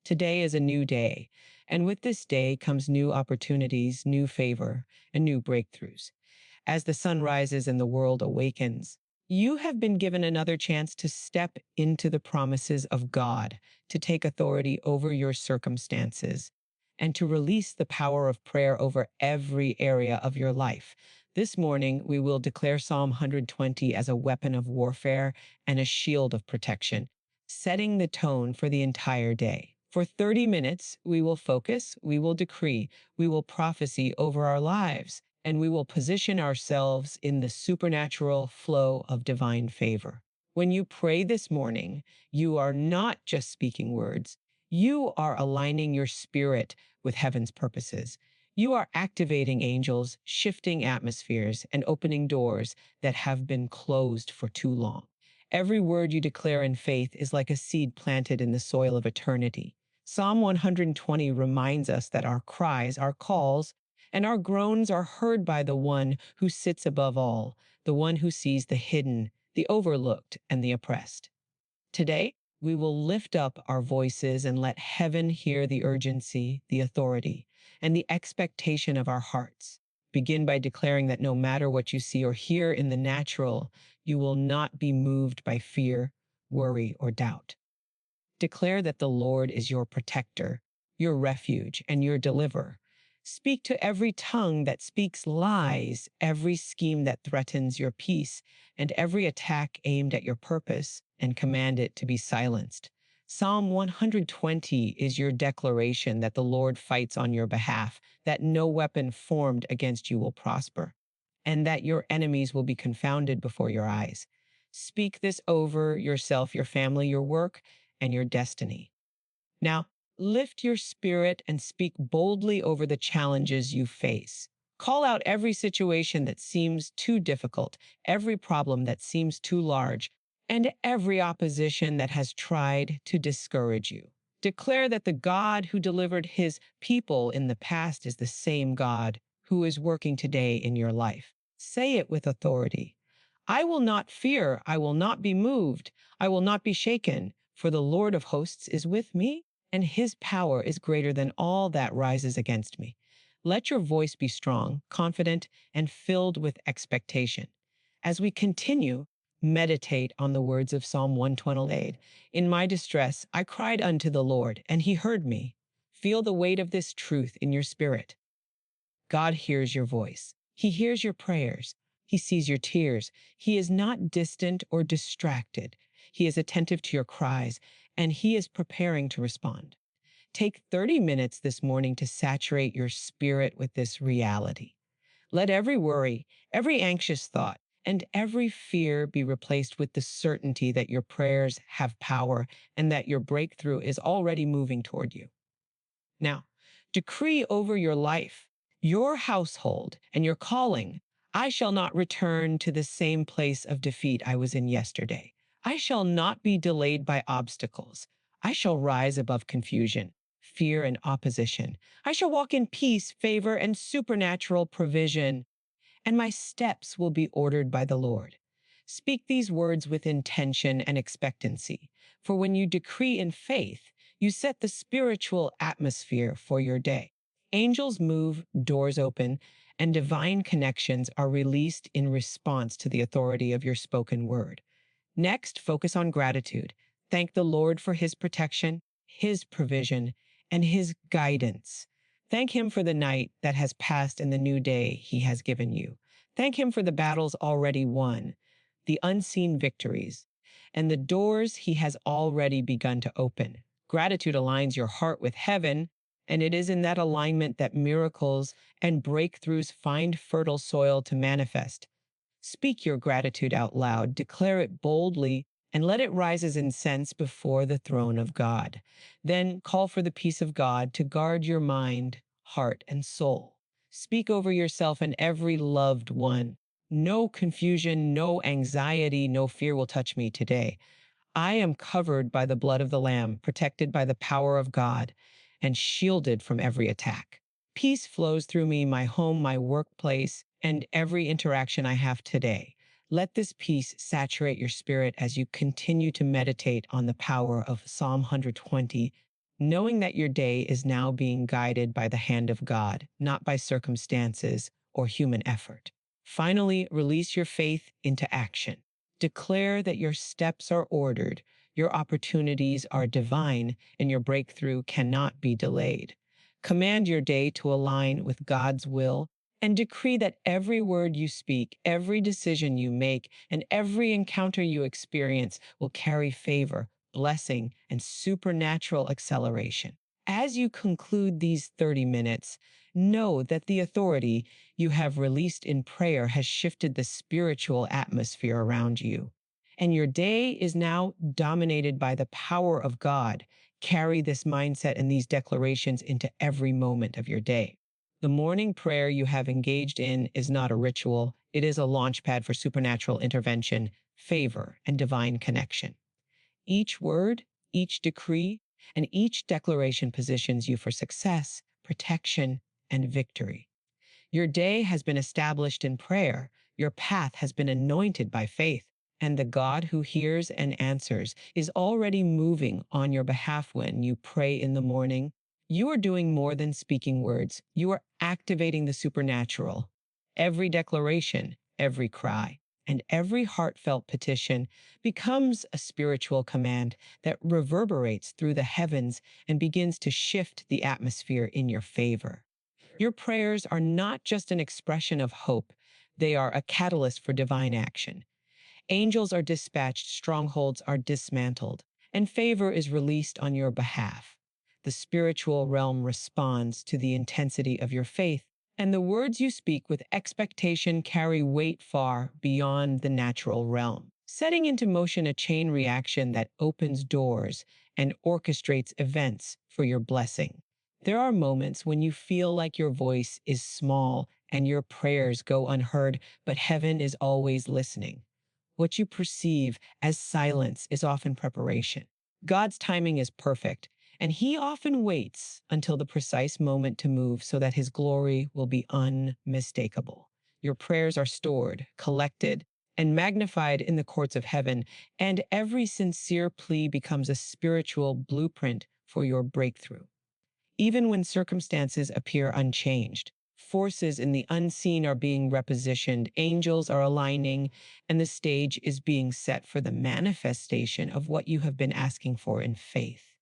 Today is a new day, and with this day comes new opportunities, new favor, and new breakthroughs. As the sun rises and the world awakens, you have been given another chance to step into the promises of God, to take authority over your circumstances, and to release the power of prayer over every area of your life. This morning, we will declare Psalm 120 as a weapon of warfare and a shield of protection, setting the tone for the entire day. For 30 minutes, we will focus, we will decree, we will prophecy over our lives, and we will position ourselves in the supernatural flow of divine favor. When you pray this morning, you are not just speaking words, you are aligning your spirit with heaven's purposes. You are activating angels, shifting atmospheres, and opening doors that have been closed for too long. Every word you declare in faith is like a seed planted in the soil of eternity. Psalm 120 reminds us that our cries, our calls, and our groans are heard by the one who sits above all, the one who sees the hidden, the overlooked, and the oppressed. Today, we will lift up our voices and let heaven hear the urgency, the authority, and the expectation of our hearts. Begin by declaring that no matter what you see or hear in the natural, you will not be moved by fear, worry, or doubt. Declare that the Lord is your protector, your refuge, and your deliverer. Speak to every tongue that speaks lies, every scheme that threatens your peace, and every attack aimed at your purpose, and command it to be silenced. Psalm 120 is your declaration that the Lord fights on your behalf, that no weapon formed against you will prosper, and that your enemies will be confounded before your eyes. Speak this over yourself, your family, your work, and your destiny. Now, lift your spirit and speak boldly over the challenges you face. Call out every situation that seems too difficult, every problem that seems too large, and every opposition that has tried to discourage you. Declare that the God who delivered his people in the past is the same God who is working today in your life. Say it with authority. I will not fear, I will not be moved, I will not be shaken, for the Lord of hosts is with me, and his power is greater than all that rises against me. Let your voice be strong, confident, and filled with expectation. As we continue, meditate on the words of Psalm 128. In my distress, I cried unto the Lord, and he heard me. Feel the weight of this truth in your spirit. God hears your voice. He hears your prayers. He sees your tears. He is not distant or distracted. He is attentive to your cries, and he is preparing to respond. Take 30 minutes this morning to saturate your spirit with this reality. Let every worry, every anxious thought, and every fear be replaced with the certainty that your prayers have power and that your breakthrough is already moving toward you. Now, decree over your life, your household, and your calling. I shall not return to the same place of defeat I was in yesterday. I shall not be delayed by obstacles. I shall rise above confusion, fear, and opposition. I shall walk in peace, favor, and supernatural provision, and my steps will be ordered by the Lord. Speak these words with intention and expectancy, for when you decree in faith, you set the spiritual atmosphere for your day. Angels move, doors open, and divine connections are released in response to the authority of your spoken word. Next, focus on gratitude. Thank the Lord for his protection, his provision, and his guidance. Thank him for the night that has passed and the new day he has given you. Thank him for the battles already won, the unseen victories, and the doors he has already begun to open. Gratitude aligns your heart with heaven, and it is in that alignment that miracles and breakthroughs find fertile soil to manifest. Speak your gratitude out loud, declare it boldly, and let it rise as incense before the throne of God. Then call for the peace of God to guard your mind, heart, and soul. Speak over yourself and every loved one. No confusion, no anxiety, no fear will touch me today. I am covered by the blood of the Lamb, protected by the power of God, and shielded from every attack. Peace flows through me, my home, my workplace, and every interaction I have today. Let this peace saturate your spirit as you continue to meditate on the power of Psalm 120. knowing that your day is now being guided by the hand of God, not by circumstances or human effort. Finally, release your faith into action. Declare that your steps are ordered, your opportunities are divine, and your breakthrough cannot be delayed. Command your day to align with God's will and decree that every word you speak, every decision you make, and every encounter you experience will carry favor, blessing, and supernatural acceleration. As you conclude these 30 minutes, know that the authority you have released in prayer has shifted the spiritual atmosphere around you. And your day is now dominated by the power of God. Carry this mindset and these declarations into every moment of your day. The morning prayer you have engaged in is not a ritual, it is a launchpad for supernatural intervention, favor, and divine connection. Each word, each decree, and each declaration positions you for success, protection, and victory. Your day has been established in prayer. Your path has been anointed by faith. And the God who hears and answers is already moving on your behalf when you pray in the morning. You are doing more than speaking words, you are activating the supernatural. Every declaration, every cry, and every heartfelt petition becomes a spiritual command that reverberates through the heavens and begins to shift the atmosphere in your favor. Your prayers are not just an expression of hope, they are a catalyst for divine action. Angels are dispatched, strongholds are dismantled, and favor is released on your behalf. The spiritual realm responds to the intensity of your faith, and the words you speak with expectation carry weight far beyond the natural realm, setting into motion a chain reaction that opens doors and orchestrates events for your blessing. There are moments when you feel like your voice is small and your prayers go unheard, but heaven is always listening. What you perceive as silence is often preparation. God's timing is perfect, and He often waits until the precise moment to move so that His glory will be unmistakable. Your prayers are stored, collected, and magnified in the courts of heaven, and every sincere plea becomes a spiritual blueprint for your breakthrough. Even when circumstances appear unchanged, forces in the unseen are being repositioned, angels are aligning, and the stage is being set for the manifestation of what you have been asking for in faith.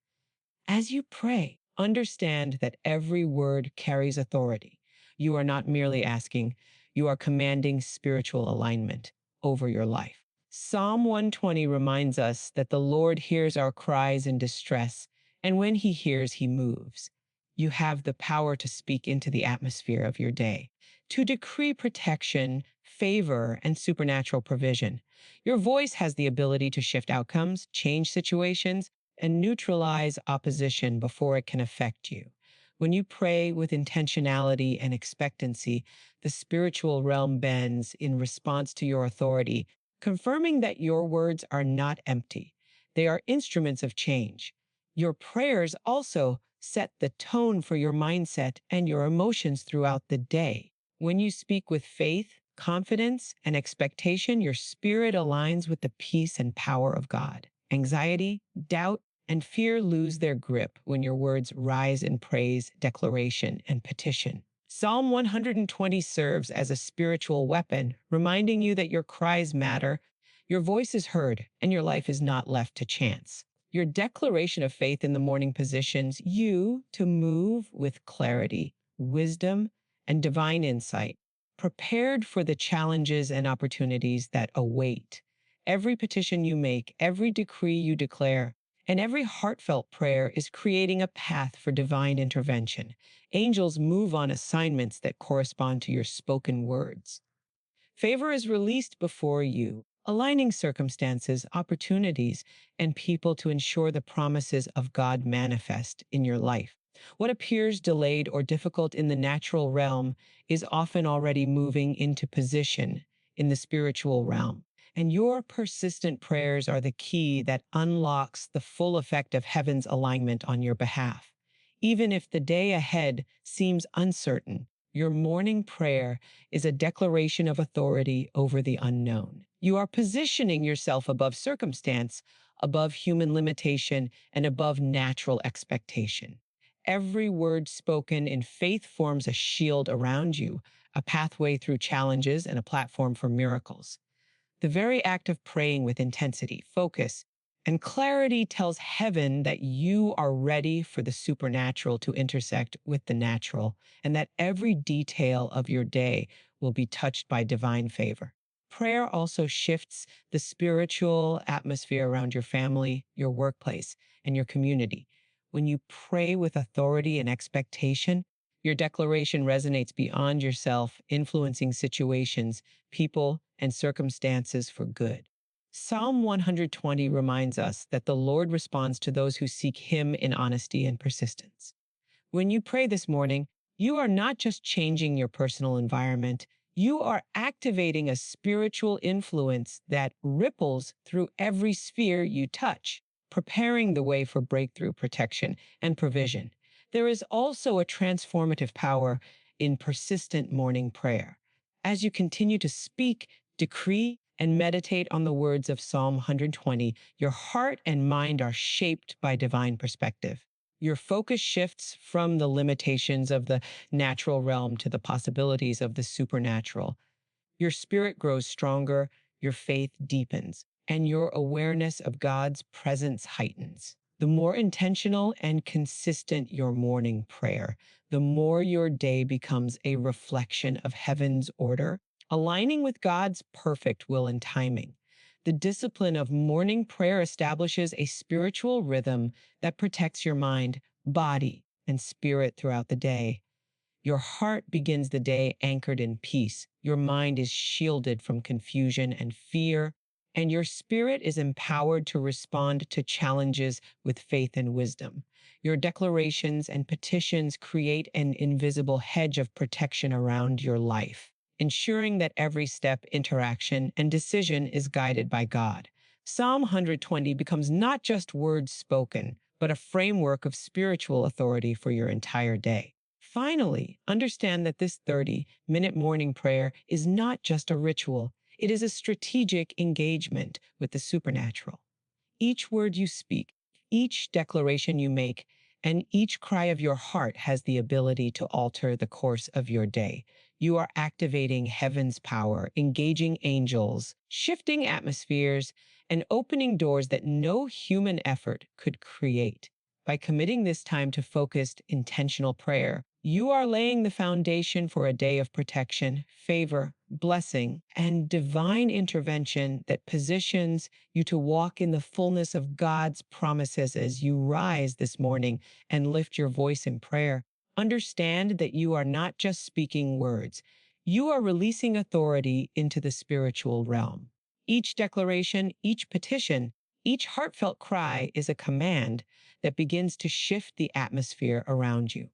As you pray, understand that every word carries authority. You are not merely asking, you are commanding spiritual alignment over your life. Psalm 120 reminds us that the Lord hears our cries in distress, and when He hears, He moves. You have the power to speak into the atmosphere of your day, to decree protection, favor, and supernatural provision. Your voice has the ability to shift outcomes, change situations, and neutralize opposition before it can affect you. When you pray with intentionality and expectancy, the spiritual realm bends in response to your authority, confirming that your words are not empty. They are instruments of change. Your prayers also set the tone for your mindset and your emotions throughout the day. When you speak with faith, confidence, and expectation, your spirit aligns with the peace and power of God. Anxiety, doubt, and fear lose their grip when your words rise in praise, declaration, and petition. Psalm 120 serves as a spiritual weapon, reminding you that your cries matter, your voice is heard, and your life is not left to chance. Your declaration of faith in the morning positions you to move with clarity, wisdom, and divine insight, prepared for the challenges and opportunities that await. Every petition you make, every decree you declare, and every heartfelt prayer is creating a path for divine intervention. Angels move on assignments that correspond to your spoken words. Favor is released before you, aligning circumstances, opportunities, and people to ensure the promises of God manifest in your life. What appears delayed or difficult in the natural realm is often already moving into position in the spiritual realm. And your persistent prayers are the key that unlocks the full effect of heaven's alignment on your behalf. Even if the day ahead seems uncertain, your morning prayer is a declaration of authority over the unknown. You are positioning yourself above circumstance, above human limitation, and above natural expectation. Every word spoken in faith forms a shield around you, a pathway through challenges, and a platform for miracles. The very act of praying with intensity, focus, and clarity tells heaven that you are ready for the supernatural to intersect with the natural, and that every detail of your day will be touched by divine favor. Prayer also shifts the spiritual atmosphere around your family, your workplace, and your community. When you pray with authority and expectation, your declaration resonates beyond yourself, influencing situations, people, and circumstances for good. Psalm 120 reminds us that the Lord responds to those who seek Him in honesty and persistence. When you pray this morning, you are not just changing your personal environment, you are activating a spiritual influence that ripples through every sphere you touch, preparing the way for breakthrough, protection, and provision. There is also a transformative power in persistent morning prayer. As you continue to speak, decree, and meditate on the words of Psalm 120, your heart and mind are shaped by divine perspective. Your focus shifts from the limitations of the natural realm to the possibilities of the supernatural. Your spirit grows stronger, your faith deepens, and your awareness of God's presence heightens. The more intentional and consistent your morning prayer, the more your day becomes a reflection of heaven's order, aligning with God's perfect will and timing. The discipline of morning prayer establishes a spiritual rhythm that protects your mind, body, and spirit throughout the day. Your heart begins the day anchored in peace. Your mind is shielded from confusion and fear, and your spirit is empowered to respond to challenges with faith and wisdom. Your declarations and petitions create an invisible hedge of protection around your life, ensuring that every step, interaction, and decision is guided by God. Psalm 120 becomes not just words spoken, but a framework of spiritual authority for your entire day. Finally, understand that this 30-minute morning prayer is not just a ritual, it is a strategic engagement with the supernatural. Each word you speak, each declaration you make, and each cry of your heart has the ability to alter the course of your day. You are activating heaven's power, engaging angels, shifting atmospheres, and opening doors that no human effort could create. By committing this time to focused, intentional prayer, you are laying the foundation for a day of protection, favor, blessing, and divine intervention that positions you to walk in the fullness of God's promises as you rise this morning and lift your voice in prayer. Understand that you are not just speaking words, you are releasing authority into the spiritual realm. Each declaration, each petition, each heartfelt cry is a command that begins to shift the atmosphere around you.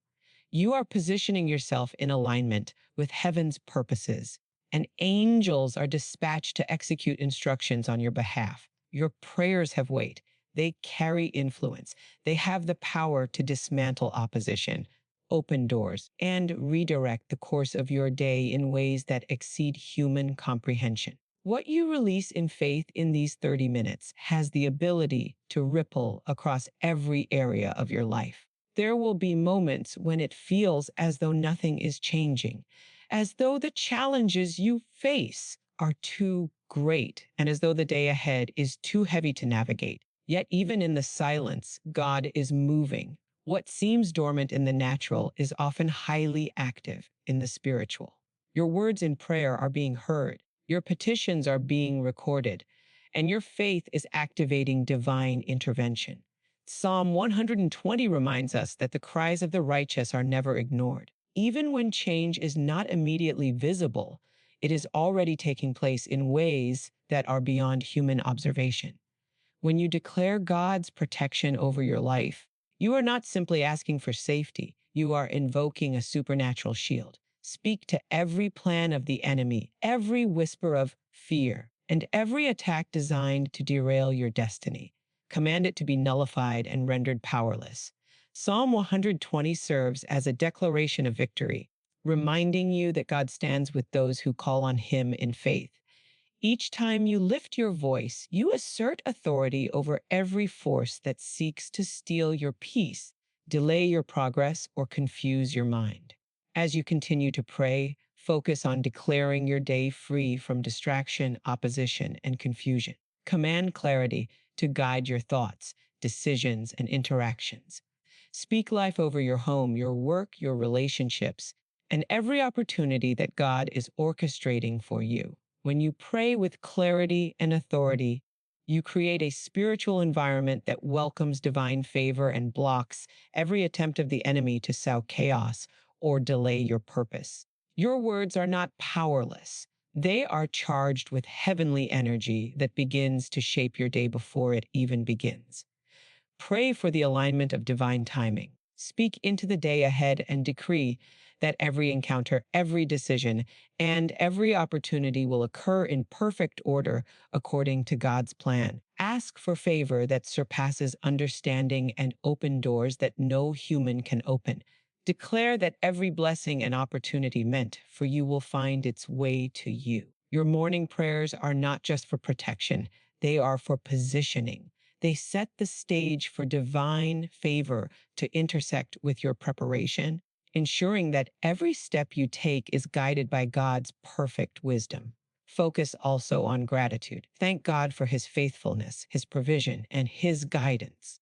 You are positioning yourself in alignment with heaven's purposes, and angels are dispatched to execute instructions on your behalf. Your prayers have weight. They carry influence. They have the power to dismantle opposition, open doors, and redirect the course of your day in ways that exceed human comprehension. What you release in faith in these 30 minutes has the ability to ripple across every area of your life. There will be moments when it feels as though nothing is changing, as though the challenges you face are too great, and as though the day ahead is too heavy to navigate. Yet, even in the silence, God is moving. What seems dormant in the natural is often highly active in the spiritual. Your words in prayer are being heard, your petitions are being recorded, and your faith is activating divine intervention. Psalm 120 reminds us that the cries of the righteous are never ignored. Even when change is not immediately visible, it is already taking place in ways that are beyond human observation. When you declare God's protection over your life, you are not simply asking for safety, you are invoking a supernatural shield. Speak to every plan of the enemy, every whisper of fear, and every attack designed to derail your destiny. Command it to be nullified and rendered powerless. Psalm 120 serves as a declaration of victory, reminding you that God stands with those who call on Him in faith. Each time you lift your voice, you assert authority over every force that seeks to steal your peace, delay your progress, or confuse your mind. As you continue to pray, focus on declaring your day free from distraction, opposition, and confusion. Command clarity to guide your thoughts, decisions, and interactions. Speak life over your home, your work, your relationships, and every opportunity that God is orchestrating for you. When you pray with clarity and authority, you create a spiritual environment that welcomes divine favor and blocks every attempt of the enemy to sow chaos or delay your purpose. Your words are not powerless. They are charged with heavenly energy that begins to shape your day before it even begins. Pray for the alignment of divine timing. Speak into the day ahead and decree that every encounter, every decision, and every opportunity will occur in perfect order according to God's plan. Ask for favor that surpasses understanding and open doors that no human can open. Declare that every blessing and opportunity meant for you will find its way to you. Your morning prayers are not just for protection, they are for positioning. They set the stage for divine favor to intersect with your preparation, ensuring that every step you take is guided by God's perfect wisdom. Focus also on gratitude. Thank God for his faithfulness, his provision, and his guidance.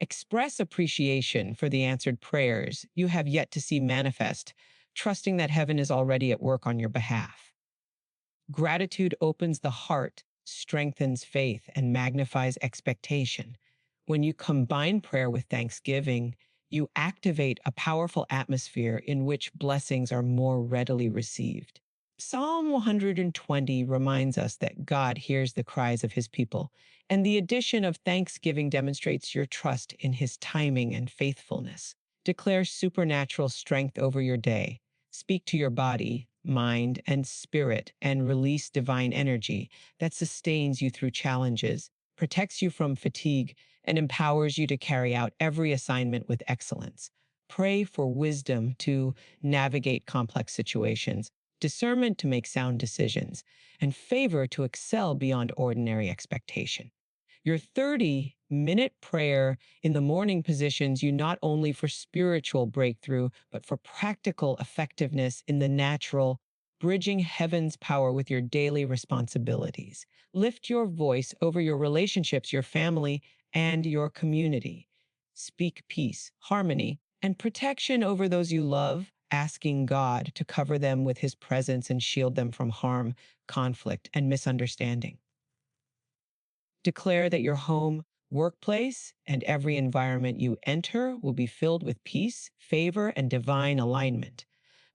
Express appreciation for the answered prayers you have yet to see manifest, trusting that heaven is already at work on your behalf. Gratitude opens the heart, strengthens faith, and magnifies expectation. When you combine prayer with thanksgiving, you activate a powerful atmosphere in which blessings are more readily received. Psalm 120 reminds us that God hears the cries of his people, and the addition of thanksgiving demonstrates your trust in his timing and faithfulness. Declare supernatural strength over your day. Speak to your body, mind, and spirit, and release divine energy that sustains you through challenges, protects you from fatigue, and empowers you to carry out every assignment with excellence. Pray for wisdom to navigate complex situations, discernment to make sound decisions, and favor to excel beyond ordinary expectation. Your 30-minute prayer in the morning positions you not only for spiritual breakthrough, but for practical effectiveness in the natural, bridging heaven's power with your daily responsibilities. Lift your voice over your relationships, your family, and your community. Speak peace, harmony, and protection over those you love, asking God to cover them with his presence and shield them from harm, conflict, and misunderstanding. Declare that your home, workplace, and every environment you enter will be filled with peace, favor, and divine alignment.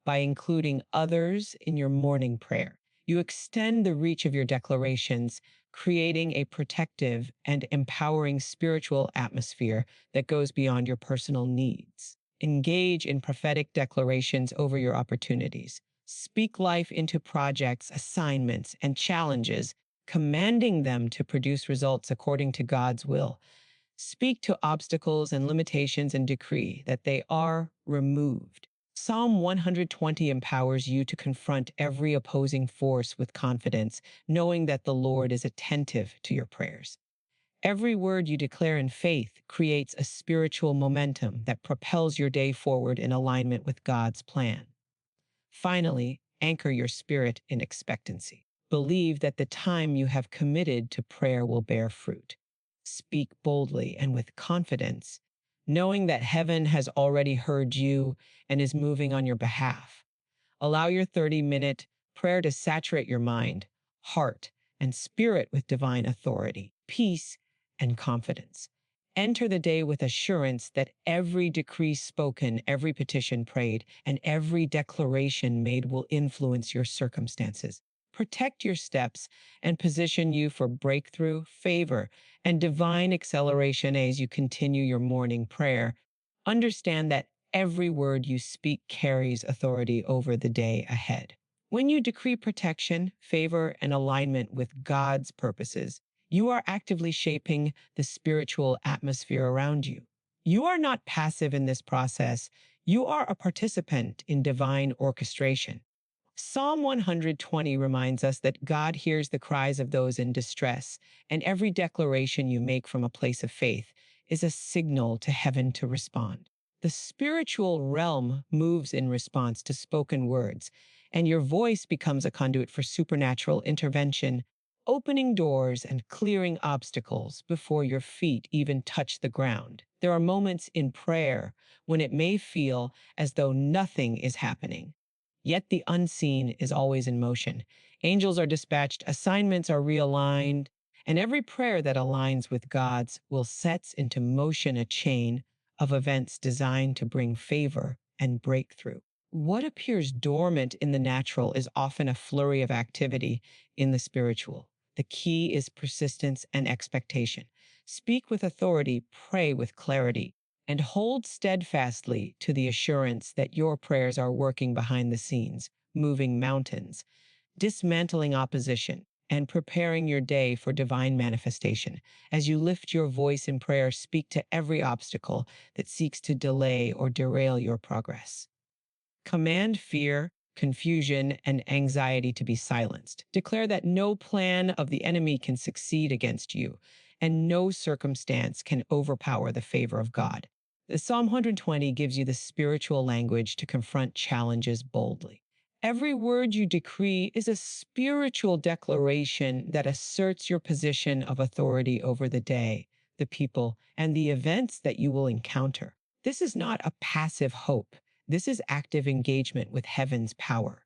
By including others in your morning prayer, you extend the reach of your declarations, creating a protective and empowering spiritual atmosphere that goes beyond your personal needs. Engage in prophetic declarations over your opportunities. Speak life into projects, assignments, and challenges, commanding them to produce results according to God's will. Speak to obstacles and limitations and decree that they are removed. Psalm 120 empowers you to confront every opposing force with confidence, knowing that the Lord is attentive to your prayers. Every word you declare in faith creates a spiritual momentum that propels your day forward in alignment with God's plan. Finally, anchor your spirit in expectancy. Believe that the time you have committed to prayer will bear fruit. Speak boldly and with confidence, knowing that heaven has already heard you and is moving on your behalf. Allow your 30-minute prayer to saturate your mind, heart, and spirit with divine authority, peace, and confidence. Enter the day with assurance that every decree spoken, every petition prayed, and every declaration made will influence your circumstances. Protect your steps and position you for breakthrough, favor, and divine acceleration as you continue your morning prayer. Understand that every word you speak carries authority over the day ahead. When you decree protection, favor, and alignment with God's purposes, you are actively shaping the spiritual atmosphere around you. You are not passive in this process, you are a participant in divine orchestration. Psalm 120 reminds us that God hears the cries of those in distress, and every declaration you make from a place of faith is a signal to heaven to respond. The spiritual realm moves in response to spoken words, and your voice becomes a conduit for supernatural intervention, opening doors and clearing obstacles before your feet even touch the ground. There are moments in prayer when it may feel as though nothing is happening. Yet the unseen is always in motion. Angels are dispatched, assignments are realigned, and every prayer that aligns with God's will sets into motion a chain of events designed to bring favor and breakthrough. What appears dormant in the natural is often a flurry of activity in the spiritual. The key is persistence and expectation. Speak with authority, pray with clarity, and hold steadfastly to the assurance that your prayers are working behind the scenes, moving mountains, dismantling opposition, and preparing your day for divine manifestation. As you lift your voice in prayer, speak to every obstacle that seeks to delay or derail your progress. Command fear, confusion, and anxiety to be silenced. Declare that no plan of the enemy can succeed against you, and no circumstance can overpower the favor of God. The Psalm 120 gives you the spiritual language to confront challenges boldly. Every word you decree is a spiritual declaration that asserts your position of authority over the day, the people, and the events that you will encounter. This is not a passive hope. This is active engagement with heaven's power.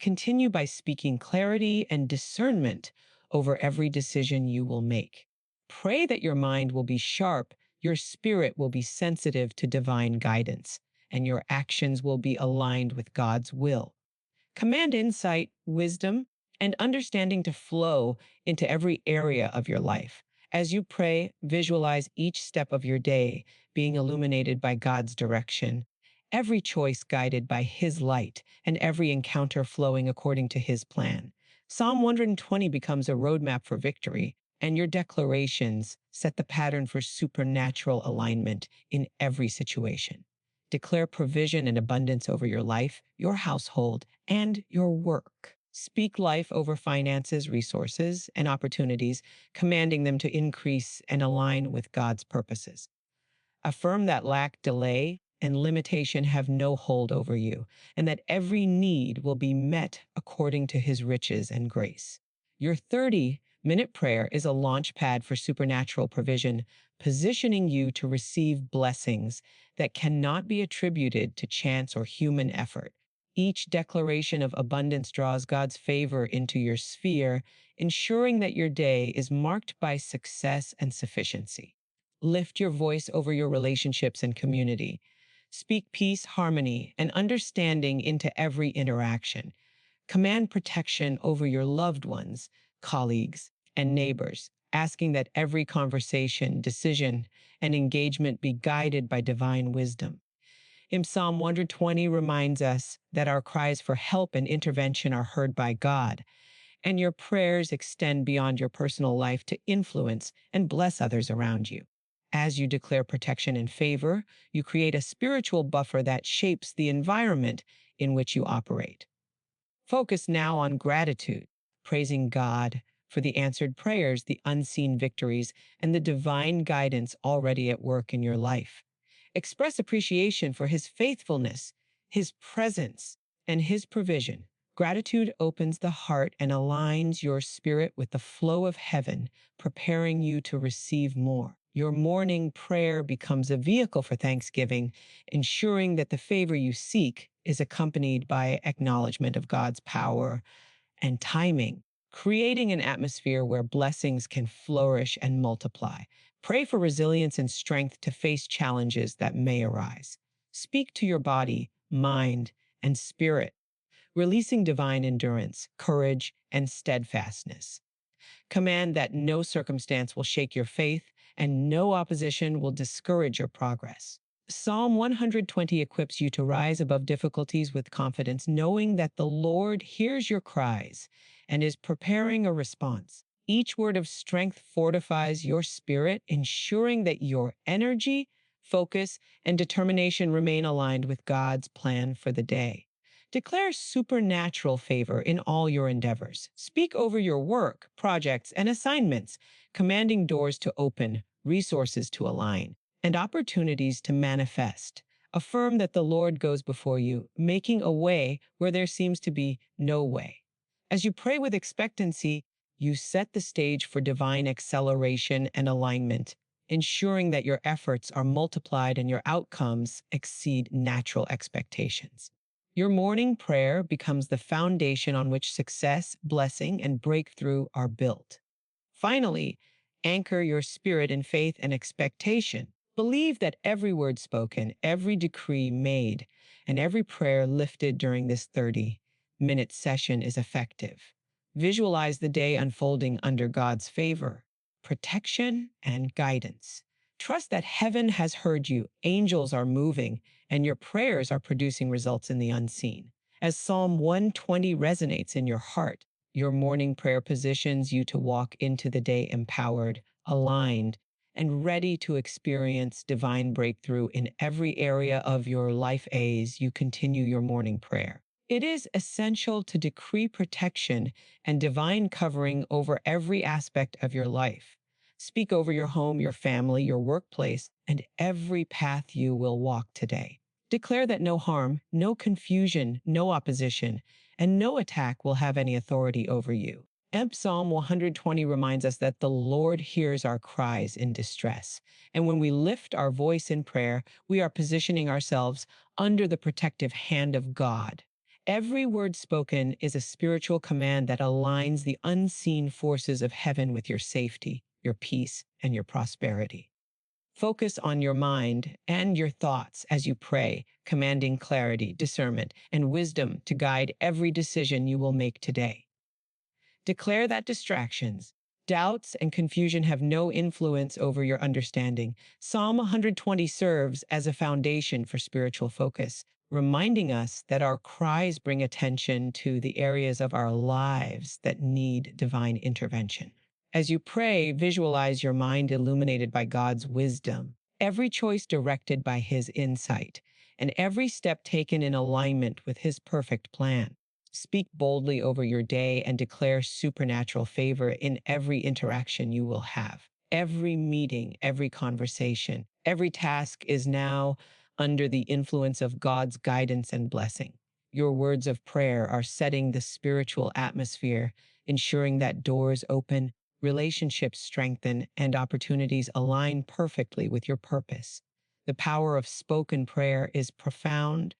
Continue by speaking clarity and discernment over every decision you will make. Pray that your mind will be sharp, your spirit will be sensitive to divine guidance, and your actions will be aligned with God's will. Command insight, wisdom, and understanding to flow into every area of your life. As you pray, visualize each step of your day being illuminated by God's direction, every choice guided by His light, and every encounter flowing according to His plan. Psalm 120 becomes a roadmap for victory, and your declarations set the pattern for supernatural alignment in every situation. Declare provision and abundance over your life, your household, and your work. Speak life over finances, resources, and opportunities, commanding them to increase and align with God's purposes. Affirm that lack, delay, and limitation have no hold over you, and that every need will be met according to His riches and grace. Your 30-minute prayer is a launch pad for supernatural provision, positioning you to receive blessings that cannot be attributed to chance or human effort. Each declaration of abundance draws God's favor into your sphere, ensuring that your day is marked by success and sufficiency. Lift your voice over your relationships and community. Speak peace, harmony, and understanding into every interaction. Command protection over your loved ones, colleagues, and neighbors, asking that every conversation, decision, and engagement be guided by divine wisdom. In Psalm 120 reminds us that our cries for help and intervention are heard by God, and your prayers extend beyond your personal life to influence and bless others around you. As you declare protection and favor, you create a spiritual buffer that shapes the environment in which you operate. Focus now on gratitude, praising God for the answered prayers, the unseen victories, and the divine guidance already at work in your life. Express appreciation for His faithfulness, His presence, and His provision. Gratitude opens the heart and aligns your spirit with the flow of heaven, preparing you to receive more. Your morning prayer becomes a vehicle for thanksgiving, ensuring that the favor you seek is accompanied by acknowledgement of God's power and timing, creating an atmosphere where blessings can flourish and multiply. Pray for resilience and strength to face challenges that may arise. Speak to your body, mind, and spirit, releasing divine endurance, courage, and steadfastness. Command that no circumstance will shake your faith and no opposition will discourage your progress. Psalm 120 equips you to rise above difficulties with confidence, knowing that the Lord hears your cries and is preparing a response. Each word of strength fortifies your spirit, ensuring that your energy, focus, and determination remain aligned with God's plan for the day. Declare supernatural favor in all your endeavors. Speak over your work, projects, and assignments, commanding doors to open, resources to align, and opportunities to manifest. Affirm that the Lord goes before you, making a way where there seems to be no way. As you pray with expectancy, you set the stage for divine acceleration and alignment, ensuring that your efforts are multiplied and your outcomes exceed natural expectations. Your morning prayer becomes the foundation on which success, blessing, and breakthrough are built. Finally, anchor your spirit in faith and expectation. Believe that every word spoken, every decree made, and every prayer lifted during this 30-minute session is effective. Visualize the day unfolding under God's favor, protection, and guidance. Trust that heaven has heard you, angels are moving, and your prayers are producing results in the unseen. As Psalm 120 resonates in your heart, your morning prayer positions you to walk into the day empowered, aligned, and ready to experience divine breakthrough in every area of your life as you continue your morning prayer. It is essential to decree protection and divine covering over every aspect of your life. Speak over your home, your family, your workplace, and every path you will walk today. Declare that no harm, no confusion, no opposition, and no attack will have any authority over you. Psalm 120 reminds us that the Lord hears our cries in distress. And when we lift our voice in prayer, we are positioning ourselves under the protective hand of God. Every word spoken is a spiritual command that aligns the unseen forces of heaven with your safety, your peace, and your prosperity. Focus on your mind and your thoughts as you pray, commanding clarity, discernment, and wisdom to guide every decision you will make today. Declare that distractions, doubts, and confusion have no influence over your understanding. Psalm 120 serves as a foundation for spiritual focus, reminding us that our cries bring attention to the areas of our lives that need divine intervention. As you pray, visualize your mind illuminated by God's wisdom, every choice directed by His insight, and every step taken in alignment with His perfect plan. Speak boldly over your day and declare supernatural favor in every interaction you will have. Every meeting, every conversation, every task is now under the influence of God's guidance and blessing. Your words of prayer are setting the spiritual atmosphere, ensuring that doors open, relationships strengthen, and opportunities align perfectly with your purpose. The power of spoken prayer is profound,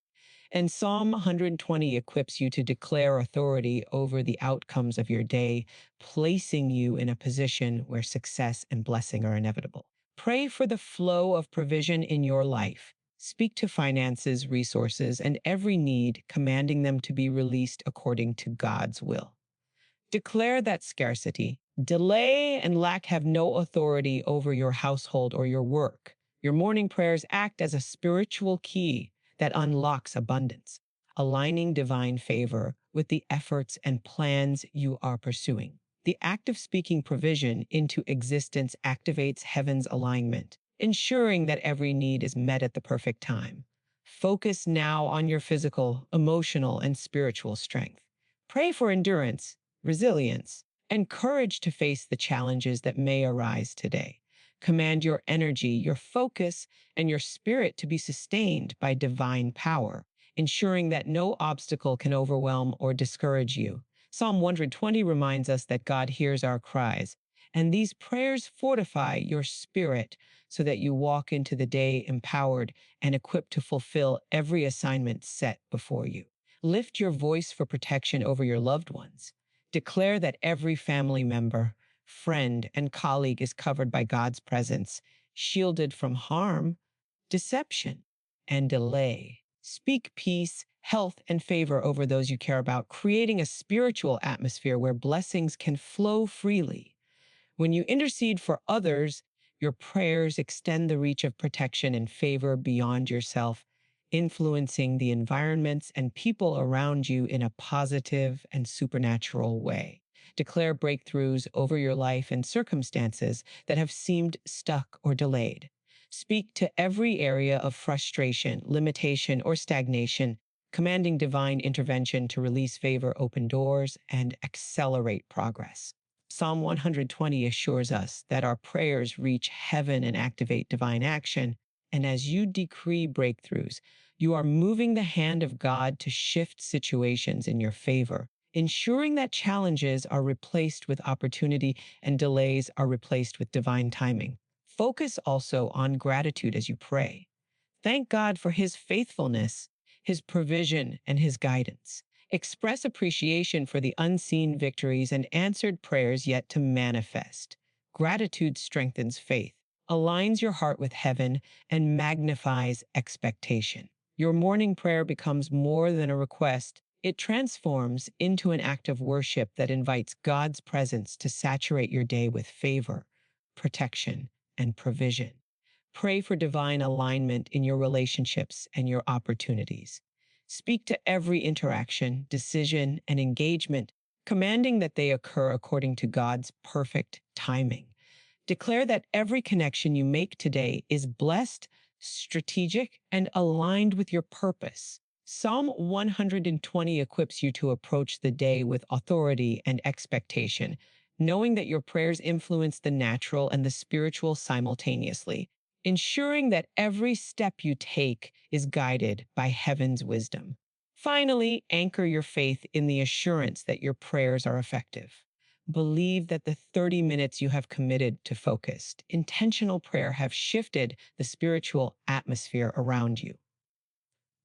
and Psalm 120 equips you to declare authority over the outcomes of your day, placing you in a position where success and blessing are inevitable. Pray for the flow of provision in your life. Speak to finances, resources, and every need, commanding them to be released according to God's will. Declare that scarcity, delay, and lack have no authority over your household or your work. Your morning prayers act as a spiritual key that unlocks abundance, aligning divine favor with the efforts and plans you are pursuing. The act of speaking provision into existence activates heaven's alignment, ensuring that every need is met at the perfect time. Focus now on your physical, emotional, and spiritual strength. Pray for endurance, resilience, and courage to face the challenges that may arise today. Command your energy, your focus, and your spirit to be sustained by divine power, ensuring that no obstacle can overwhelm or discourage you. Psalm 120 reminds us that God hears our cries, and these prayers fortify your spirit so that you walk into the day empowered and equipped to fulfill every assignment set before you. Lift your voice for protection over your loved ones. Declare that every family member, friend, and colleague is covered by God's presence, shielded from harm, deception, and delay. Speak peace, health, and favor over those you care about, creating a spiritual atmosphere where blessings can flow freely. When you intercede for others, your prayers extend the reach of protection and favor beyond yourself, influencing the environments and people around you in a positive and supernatural way. Declare breakthroughs over your life and circumstances that have seemed stuck or delayed. Speak to every area of frustration, limitation, or stagnation, commanding divine intervention to release favor, open doors, and accelerate progress. Psalm 120 assures us that our prayers reach heaven and activate divine action. And as you decree breakthroughs, you are moving the hand of God to shift situations in your favor, ensuring that challenges are replaced with opportunity and delays are replaced with divine timing. Focus also on gratitude as you pray. Thank God for his faithfulness, his provision, and his guidance. Express appreciation for the unseen victories and answered prayers yet to manifest. Gratitude strengthens faith, aligns your heart with heaven, and magnifies expectation. Your morning prayer becomes more than a request. It transforms into an act of worship that invites God's presence to saturate your day with favor, protection, and provision. Pray for divine alignment in your relationships and your opportunities. Speak to every interaction, decision, and engagement, commanding that they occur according to God's perfect timing. Declare that every connection you make today is blessed, strategic, and aligned with your purpose. Psalm 120 equips you to approach the day with authority and expectation, knowing that your prayers influence the natural and the spiritual simultaneously, ensuring that every step you take is guided by heaven's wisdom. Finally, anchor your faith in the assurance that your prayers are effective. Believe that the 30 minutes you have committed to focused, intentional prayer have shifted the spiritual atmosphere around you.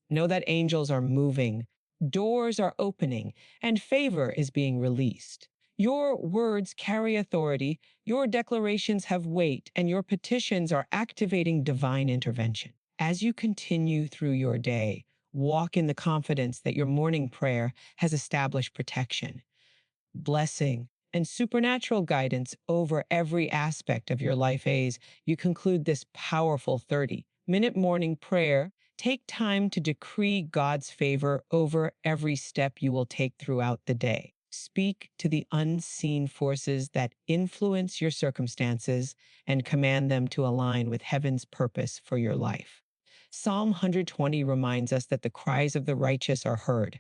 Know that angels are moving, doors are opening, and favor is being released. Your words carry authority, your declarations have weight, and your petitions are activating divine intervention. As you continue through your day, walk in the confidence that your morning prayer has established protection, blessing, and supernatural guidance over every aspect of your life. As you conclude this powerful 30-minute morning prayer, take time to decree God's favor over every step you will take throughout the day. Speak to the unseen forces that influence your circumstances and command them to align with heaven's purpose for your life. Psalm 120 reminds us that the cries of the righteous are heard,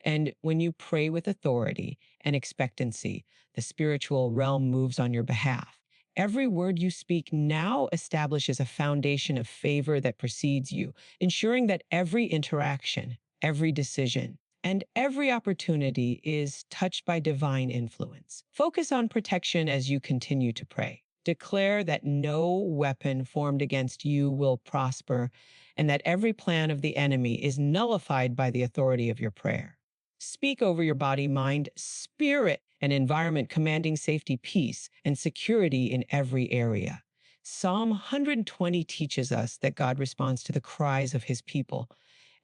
and when you pray with authority and expectancy, the spiritual realm moves on your behalf. Every word you speak now establishes a foundation of favor that precedes you, ensuring that every interaction, every decision, and every opportunity is touched by divine influence. Focus on protection as you continue to pray. Declare that no weapon formed against you will prosper, and that every plan of the enemy is nullified by the authority of your prayer. Speak over your body, mind, spirit, and environment, commanding safety, peace, and security in every area. Psalm 120 teaches us that God responds to the cries of his people.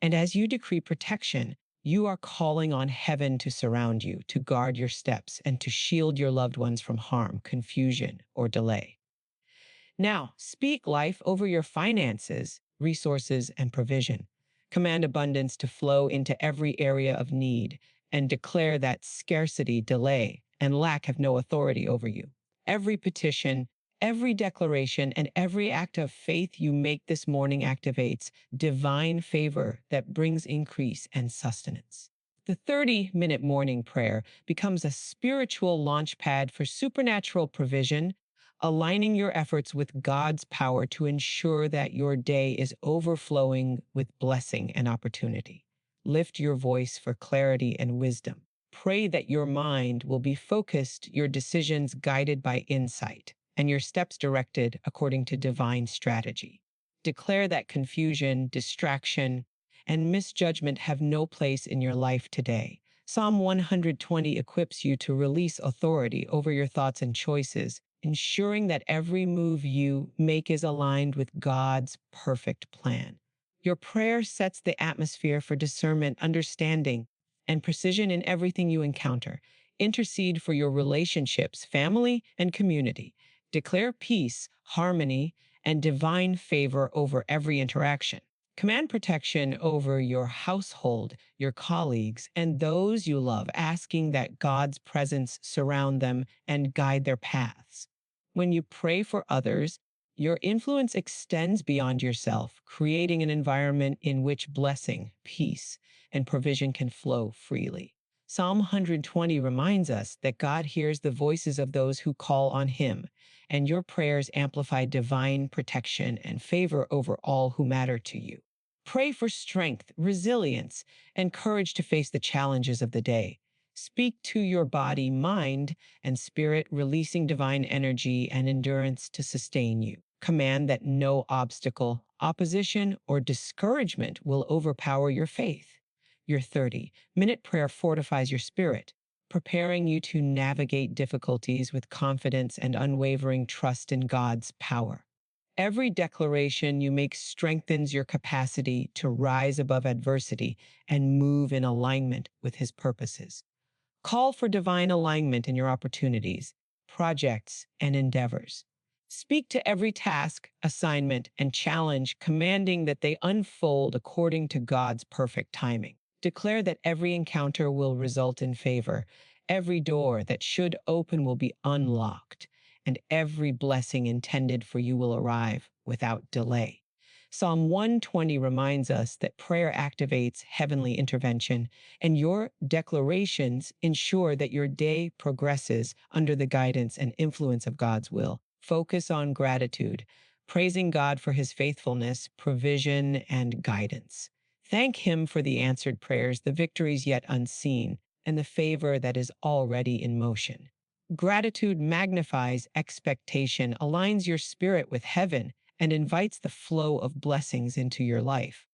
And as you decree protection, you are calling on heaven to surround you, to guard your steps, and to shield your loved ones from harm, confusion, or delay. Now, speak life over your finances, resources, and provision. Command abundance to flow into every area of need and declare that scarcity, delay, and lack have no authority over you. Every petition, every declaration, and every act of faith you make this morning activates divine favor that brings increase and sustenance. The 30-minute morning prayer becomes a spiritual launch pad for supernatural provision, aligning your efforts with God's power to ensure that your day is overflowing with blessing and opportunity. Lift your voice for clarity and wisdom. Pray that your mind will be focused, your decisions guided by insight, and your steps directed according to divine strategy. Declare that confusion, distraction, and misjudgment have no place in your life today. Psalm 120 equips you to release authority over your thoughts and choices, ensuring that every move you make is aligned with God's perfect plan. Your prayer sets the atmosphere for discernment, understanding, and precision in everything you encounter. Intercede for your relationships, family, and community. Declare peace, harmony, and divine favor over every interaction. Command protection over your household, your colleagues, and those you love, asking that God's presence surround them and guide their paths. When you pray for others, Your influence extends beyond yourself, creating an environment in which blessing, peace, and provision can flow freely. Psalm 120 reminds us that God hears the voices of those who call on Him, and your prayers amplify divine protection and favor over all who matter to you. Pray for strength, resilience, and courage to face the challenges of the day. Speak to your body, mind, and spirit, releasing divine energy and endurance to sustain you. Command that no obstacle, opposition, or discouragement will overpower your faith. Your 30-minute prayer fortifies your spirit, preparing you to navigate difficulties with confidence and unwavering trust in God's power. Every declaration you make strengthens your capacity to rise above adversity and move in alignment with His purposes. Call for divine alignment in your opportunities, projects, and endeavors. Speak to every task, assignment, and challenge, commanding that they unfold according to God's perfect timing. Declare that every encounter will result in favor, every door that should open will be unlocked, and every blessing intended for you will arrive without delay. Psalm 120 reminds us that prayer activates heavenly intervention, and your declarations ensure that your day progresses under the guidance and influence of God's will. Focus on gratitude, praising God for His faithfulness, provision, and guidance. Thank Him for the answered prayers, the victories yet unseen, and the favor that is already in motion. Gratitude magnifies expectation, aligns your spirit with heaven, and invites the flow of blessings into your life.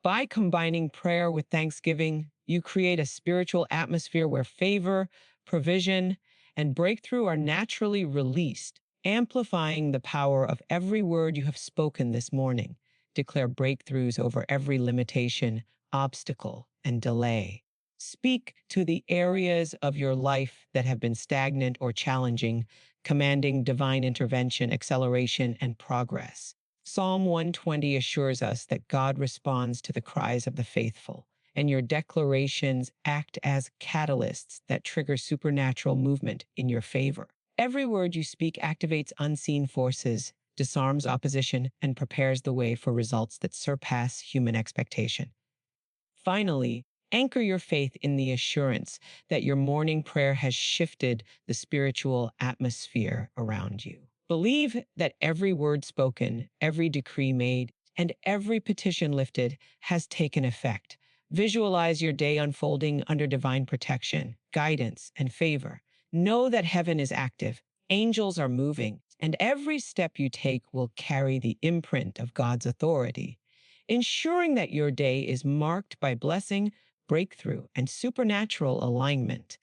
By combining prayer with thanksgiving, you create a spiritual atmosphere where favor, provision, and breakthrough are naturally released, amplifying the power of every word you have spoken this morning. Declare breakthroughs over every limitation, obstacle, and delay. Speak to the areas of your life that have been stagnant or challenging, commanding divine intervention, acceleration, and progress. Psalm 120 assures us that God responds to the cries of the faithful, and your declarations act as catalysts that trigger supernatural movement in your favor. Every word you speak activates unseen forces, disarms opposition, and prepares the way for results that surpass human expectation. Finally, anchor your faith in the assurance that your morning prayer has shifted the spiritual atmosphere around you. Believe that every word spoken, every decree made, and every petition lifted has taken effect. Visualize your day unfolding under divine protection, guidance, and favor. Know that heaven is active, angels are moving, and every step you take will carry the imprint of God's authority, ensuring that your day is marked by blessing, breakthrough, and supernatural alignment.